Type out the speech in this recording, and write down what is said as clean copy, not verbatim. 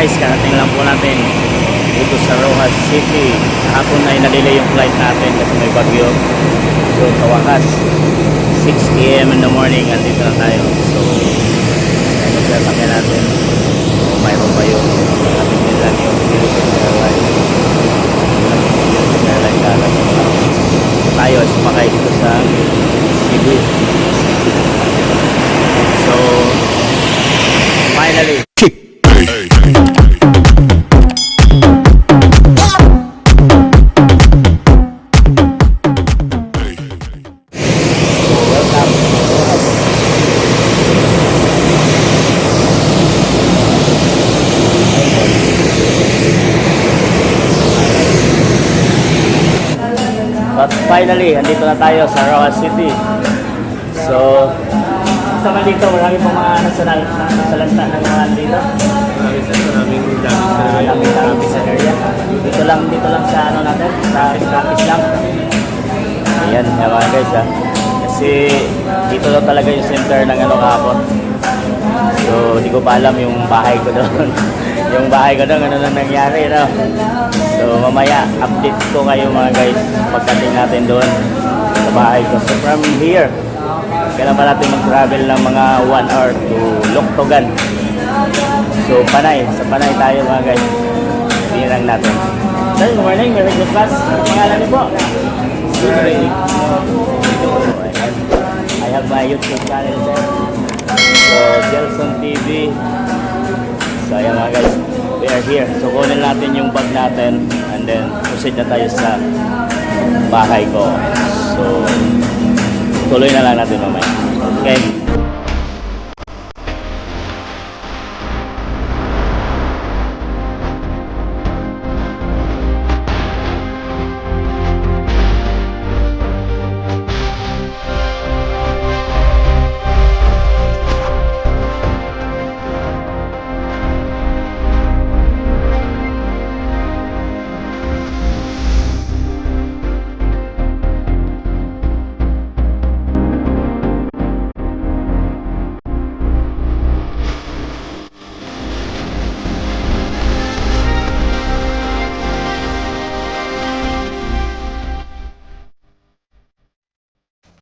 guys, karating lang po natin dito sa Rojas City. Hapon ay na-delay yung flight natin kasi may bagyo. So sa wakas 6 PM in the morning andito na tayo. So ayun na sakyan natin. So mayroon pa yung ating nila yung Philippines Airlines. Tayo ay sumakay dito sa Cebu. So finally But finally, andito na tayo sa Rojas City. So, sa dito, marami pong mga nasalanta ng mga dito. Marami sa area. Dito lang sa ano natin, sa traffic lang. Ayan, mga guys ha. Kasi dito daw talaga yung center ng ano kahapon. So, di ko pa alam yung bahay ko doon. Yung bahay ko doon, ano na nangyari, no? So, mamaya, update ko kayo mga guys pagdating natin doon sa bahay ko. So, from here, kailan pa natin mag-travel ng mga 1 hour to Loktogan. So, sa Panay tayo mga guys. Binirang natin. Sir, good morning. Merry Christmas. Ano pangalan niyo po? Sir. I have my YouTube channel, sir. So, Jelson TV. So, ayan mga guys. We are here. So, kunin natin yung bag natin and then proceed na tayo sa bahay ko. So, tuloy na lang natin mamaya. Okay?